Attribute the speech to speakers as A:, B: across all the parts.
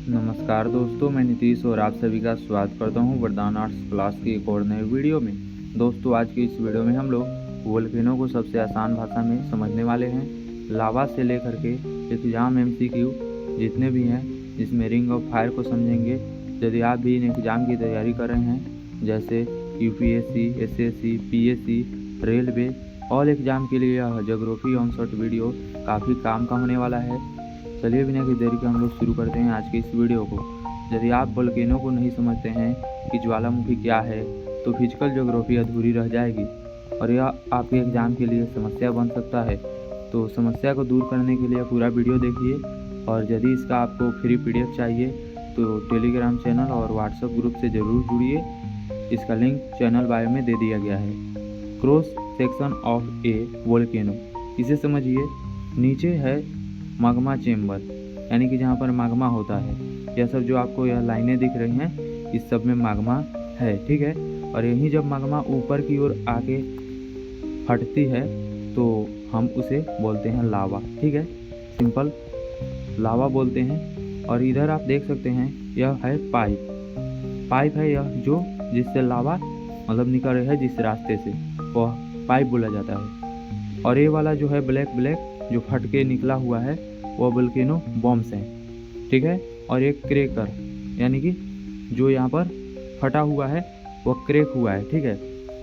A: नमस्कार दोस्तों, मैं नीतीश और आप सभी का स्वागत करता हूं वरदान आर्ट्स क्लास की एक और नए वीडियो में। दोस्तों, आज की इस वीडियो में हम लोग वोल्केनो को सबसे आसान भाषा में समझने वाले हैं। लावा से लेकर के एग्जाम MCQ जितने भी हैं, जिसमें रिंग ऑफ फायर को समझेंगे। यदि आप भी इन एग्ज़ाम की तैयारी कर रहे हैं, जैसे UPSC, SSC, PSC, railway, all exam के लिए यह ज्योग्राफी ऑन शॉर्ट वीडियो काफ़ी काम का होने वाला है। चलिए बिना किसी देरी के हम लोग शुरू करते हैं आज की इस वीडियो को। यदि आप वोल्केनो को नहीं समझते हैं कि ज्वालामुखी क्या है, तो फिजिकल ज्योग्राफी अधूरी रह जाएगी और यह आपके एग्ज़ाम के लिए समस्या बन सकता है। तो समस्या को दूर करने के लिए पूरा वीडियो देखिए, और यदि इसका आपको फ्री PDF चाहिए तो टेलीग्राम चैनल और व्हाट्सएप ग्रुप से ज़रूर जुड़िए। इसका लिंक चैनल बायो में दे दिया गया है। Cross section of A volcano, इसे समझिए। नीचे है मैग्मा चेम्बर, यानी कि जहाँ पर मैग्मा होता है। यह सब जो आपको यह लाइनें दिख रही हैं, इस सब में मैग्मा है, ठीक है। और यही जब मैग्मा ऊपर की ओर आके फटती है तो हम उसे बोलते हैं लावा, ठीक है। सिंपल लावा बोलते हैं। और इधर आप देख सकते हैं, यह है पाइप है यह, जो जिससे लावा मतलब निकल रहा है, जिस रास्ते से, वह पाइप बोला जाता है। और ये वाला जो है ब्लैक जो फट के निकला हुआ है, वह वोल्केनो बॉम्ब्स हैं, ठीक है। और एक क्रेकर, यानी कि जो यहाँ पर फटा हुआ है वह क्रेक हुआ है, ठीक है।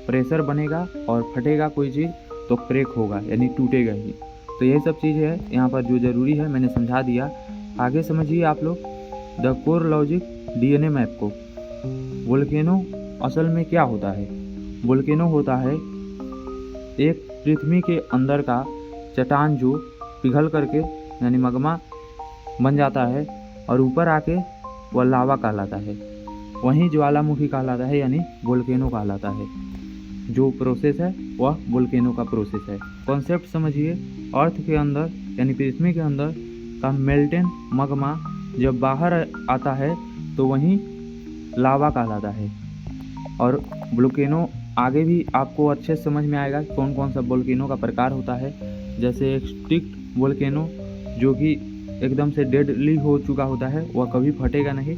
A: प्रेशर बनेगा और फटेगा कोई चीज़ तो क्रेक होगा, यानी टूटेगा ही। तो यही सब चीज़ है यहाँ पर जो ज़रूरी है, मैंने समझा दिया। आगे समझिए आप लोग the core logic DNA map को। वोल्केनो असल में क्या होता है? वोल्केनो होता है एक पृथ्वी के अंदर का चट्टान जो पिघल करके, यानी मैग्मा बन जाता है और ऊपर आके वह लावा कहलाता है। वहीं ज्वालामुखी कहलाता है, यानी वोल्केनो कहलाता है। जो प्रोसेस है वह वोल्केनो का प्रोसेस है। कॉन्सेप्ट समझिए। अर्थ के अंदर, यानी पृथ्वी के अंदर का मेल्टेन मैग्मा जब बाहर आता है तो वहीं लावा कहलाता है। और वोल्केनो आगे भी आपको अच्छे समझ में आएगा कि कौन कौन सा वोल्केनो का प्रकार होता है। जैसे एक स्टिक्ड वोल्केनो, जो कि एकदम से डेडली हो चुका होता है, वह कभी फटेगा नहीं।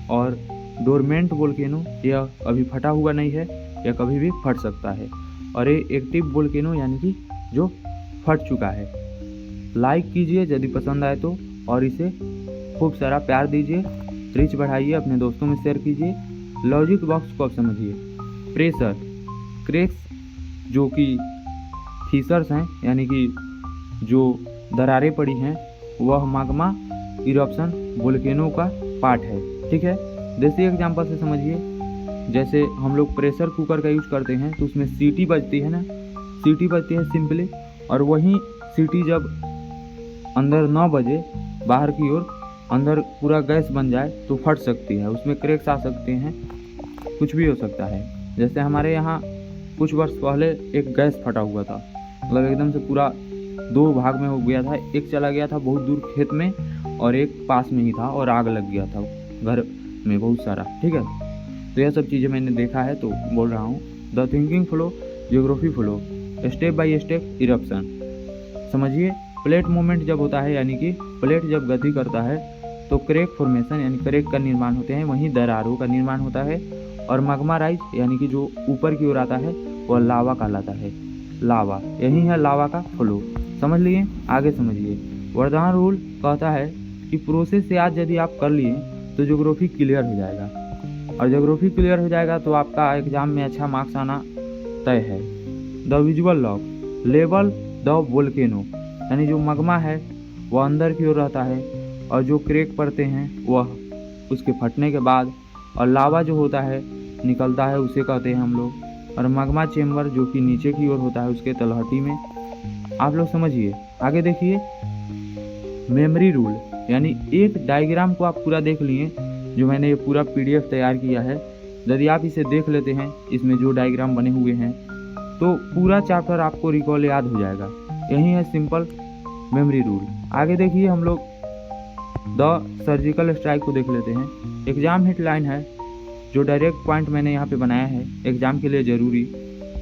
A: और डोरमेंट वोल्केनो, यह अभी फटा हुआ नहीं है, यह कभी भी फट सकता है। और ये एक्टिव वोल्केनो, यानी कि जो फट चुका है। लाइक कीजिए यदि पसंद आए तो, और इसे खूब सारा प्यार दीजिए, रीच बढ़ाइए, अपने दोस्तों में शेयर कीजिए। लॉजिक बॉक्स को आप समझिए। प्रेशर, क्रैक्स जो कि फीसर्स हैं, यानी कि जो दरारें पड़ी हैं, वह मैग्मा इरप्शन वोल्केनो का पार्ट है, ठीक है। जैसे एग्जांपल से समझिए, जैसे हम लोग प्रेशर कुकर का यूज करते हैं तो उसमें सीटी बजती है ना, सीटी बजती है सिंपली। और वही सीटी जब अंदर ना बजे, बाहर की ओर अंदर पूरा गैस बन जाए तो फट सकती है, उसमें क्रैक्स आ सकते हैं, कुछ भी हो सकता है। जैसे हमारे यहाँ कुछ वर्ष पहले एक गैस फटा हुआ था, मतलब एकदम से पूरा 2 भाग में हो गया था। एक चला गया था बहुत दूर खेत में, और एक पास में ही था, और आग लग गया था घर में बहुत सारा, ठीक है। तो यह सब चीज़ें मैंने देखा है, तो बोल रहा हूँ। The thinking flow, geography flow, step by step eruption. समझिए, प्लेट मूवमेंट जब होता है, यानी कि प्लेट जब गति करता है तो क्रैक फॉर्मेशन, यानी क्रैक का निर्माण होते हैं, वहीं दरारों का निर्माण होता है। और मैग्मा राइज, यानी कि जो ऊपर की ओर आता है, वह लावा कहलाता है। लावा, यही है लावा का फ्लो। समझ लिए? आगे समझिए। वरदान रूल कहता है कि प्रोसेस से आज यदि आप कर लिए तो ज्योग्राफी क्लियर हो जाएगा, और ज्योग्राफी क्लियर हो जाएगा तो आपका एग्जाम में अच्छा मार्क्स आना तय है। The visual lock, level the volcano, यानी जो मैग्मा है वह अंदर की ओर रहता है, और जो क्रैक पड़ते हैं वह उसके फटने के बाद, और लावा जो होता है निकलता है, उसे कहते हैं हम लोग। और मैग्मा चेम्बर जो कि नीचे की ओर होता है, उसके तलहटी में। आप लोग समझिए। आगे देखिए, मेमोरी रूल, यानी एक डायग्राम को आप पूरा देख लिए, जो मैंने ये पूरा PDF तैयार किया है। यदि आप इसे देख लेते हैं, इसमें जो डायग्राम बने हुए हैं, तो पूरा चैप्टर आपको रिकॉल याद हो जाएगा। यही है सिंपल मेमोरी रूल। आगे देखिए, हम लोग द सर्जिकल स्ट्राइक को देख लेते हैं। एग्जाम हेडलाइन है, जो डायरेक्ट पॉइंट मैंने यहाँ पे बनाया है एग्जाम के लिए ज़रूरी।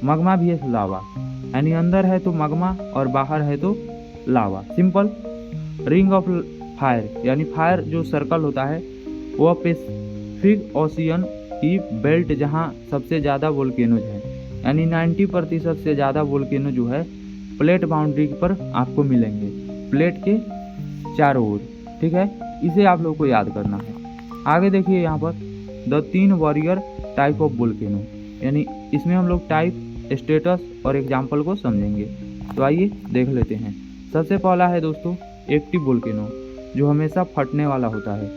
A: मैग्मा भी है लावा, यानी अंदर है तो मैग्मा और बाहर है तो लावा, सिंपल। रिंग ऑफ फायर, यानी फायर जो सर्कल होता है वह पैसिफिक ओशियन की बेल्ट जहां सबसे ज़्यादा वोल्केनोज हैं, यानी 90% से ज़्यादा वोल्केनो जो है प्लेट बाउंड्री पर आपको मिलेंगे, प्लेट के चारों ओर। ठीक है, इसे आप लोग को याद करना है। आगे देखिए यहाँ पर the 3 warrior type of volcano, यानी इसमें हम लोग टाइप, स्टेटस और एग्जाम्पल को समझेंगे। तो आइए देख लेते हैं। सबसे पहला है दोस्तों एक्टिव वोल्केनो, जो हमेशा फटने वाला होता है।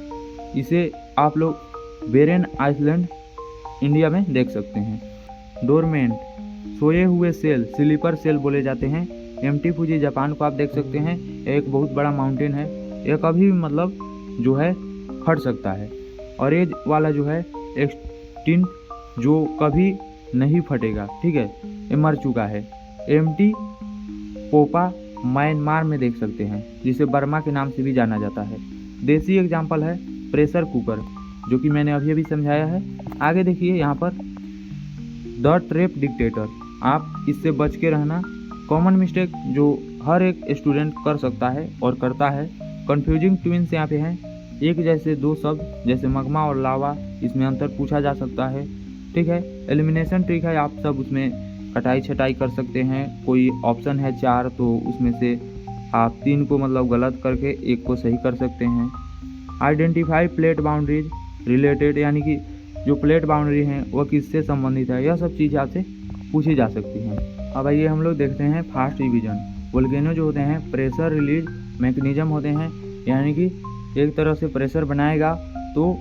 A: इसे आप लोग बेरेन आइसलैंड इंडिया में देख सकते हैं। डोरमेंट, सोए हुए सेल, स्लीपर सेल बोले जाते हैं। एम्प्टी फुजी जापान को आप देख सकते हैं, एक बहुत बड़ा माउंटेन है, यह कभी भी मतलब जो है फट सकता है। और एज वाला जो है एक्सटिंक्ट, जो कभी नहीं फटेगा। ठीक है, ये मर चुका है। एम्प्टी पोपा म्यांमार में देख सकते हैं, जिसे बर्मा के नाम से भी जाना जाता है। देसी एग्जाम्पल है प्रेशर कुकर, जो कि मैंने अभी अभी समझाया है। आगे देखिए यहाँ पर द ट्रैप डिक्टेटर, आप इससे बच के रहना। कॉमन मिस्टेक जो हर एक स्टूडेंट कर सकता है और करता है, कन्फ्यूजिंग ट्विन्स यहाँ पे हैं। एक जैसे दो शब्द जैसे मगमा और लावा, इसमें अंतर पूछा जा सकता है। ठीक है, एलिमिनेशन ट्रिक है, आप सब उसमें कटाई छटाई कर सकते हैं। कोई ऑप्शन है 4, तो उसमें से आप 3 को मतलब गलत करके 1 को सही कर सकते हैं। आइडेंटिफाई प्लेट बाउंड्रीज रिलेटेड, यानी कि जो प्लेट बाउंड्री हैं वह किससे संबंधित है, यह सब चीज़ आपसे पूछी जा सकती हैं। अब आइए हम लोग देखते हैं फास्ट रिवीजन। वोल्केनो जो होते हैं प्रेशर रिलीज मैकेनिज्म होते हैं, यानी कि एक तरह से प्रेशर बनाएगा तो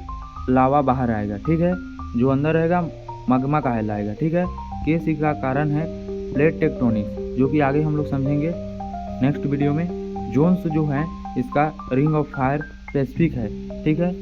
A: लावा बाहर आएगा। ठीक है, जो अंदर रहेगा मगमा कहलाएगा। ठीक है, केस का कारण है प्लेट टेक्टोनिक्स, जो कि आगे हम लोग समझेंगे नेक्स्ट वीडियो में। जोन्स जो है इसका रिंग ऑफ फायर पैसिफिक है। ठीक है,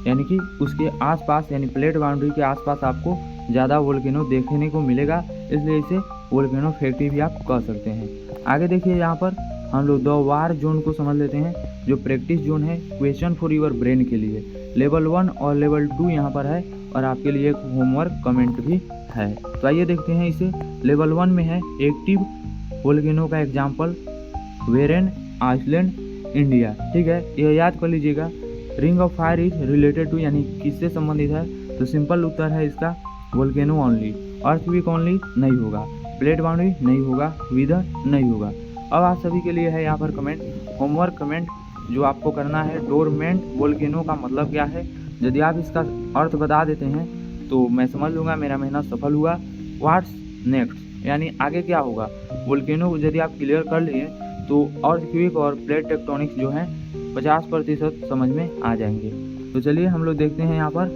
A: यानी कि उसके आसपास, यानी प्लेट बाउंड्री के आसपास आपको ज़्यादा वोल्केनो देखने को मिलेगा, इसलिए इसे वोल्केनो फैक्ट्री भी आप कह सकते हैं। आगे देखिए यहाँ पर हम लोग द वार जोन को समझ लेते हैं, जो प्रैक्टिस जोन है क्वेश्चन फॉर योर ब्रेन के लिए। लेवल 1 और लेवल 2 यहाँ पर है, और आपके लिए एक होमवर्क कमेंट भी है। तो आइए देखते हैं इसे। लेवल 1 में है एक्टिव वोल्केनो का एग्जाम्पल बेरेन आइसलैंड इंडिया। ठीक है, यह याद कर लीजिएगा। Ring of fire is related to, यानी किससे संबंधित है, तो सिंपल उत्तर है इसका वोल्केनो ओनली। अर्थक्वेक ओनली नहीं होगा, प्लेट बाउंड्री नहीं होगा, विदर नहीं होगा। अब आप सभी के लिए है यहाँ पर कमेंट, होमवर्क कमेंट, जो आपको करना है डोरमेंट वोल्केनो का मतलब क्या है। यदि आप इसका अर्थ बता देते हैं तो मैं समझ लूँगा मेरा मेहनत सफल हुआ। व्हाट्स नेक्स्ट, यानी आगे क्या होगा। वोल्केनो यदि आप क्लियर कर लिए तो अर्थक्वेक और प्लेट टेक्टोनिक्स जो है 50% समझ में आ जाएंगे। तो चलिए हम लोग देखते हैं यहाँ पर।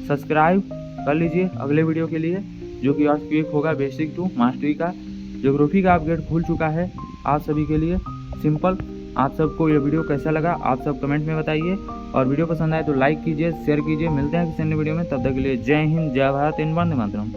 A: सब्सक्राइब कर लीजिए अगले वीडियो के लिए, जो कि अर्थक्वेक होगा बेसिक टू मास्टरी का। ज्योग्राफी का अपडेट खुल चुका है आप सभी के लिए, सिंपल। आप सबको ये वीडियो कैसा लगा आप सब कमेंट में बताइए, और वीडियो पसंद आए तो लाइक कीजिए, शेयर कीजिए। मिलते हैं किसी अन्य वीडियो में, तब तक के लिए जय हिंद, जय भारत, वंदे मातरम।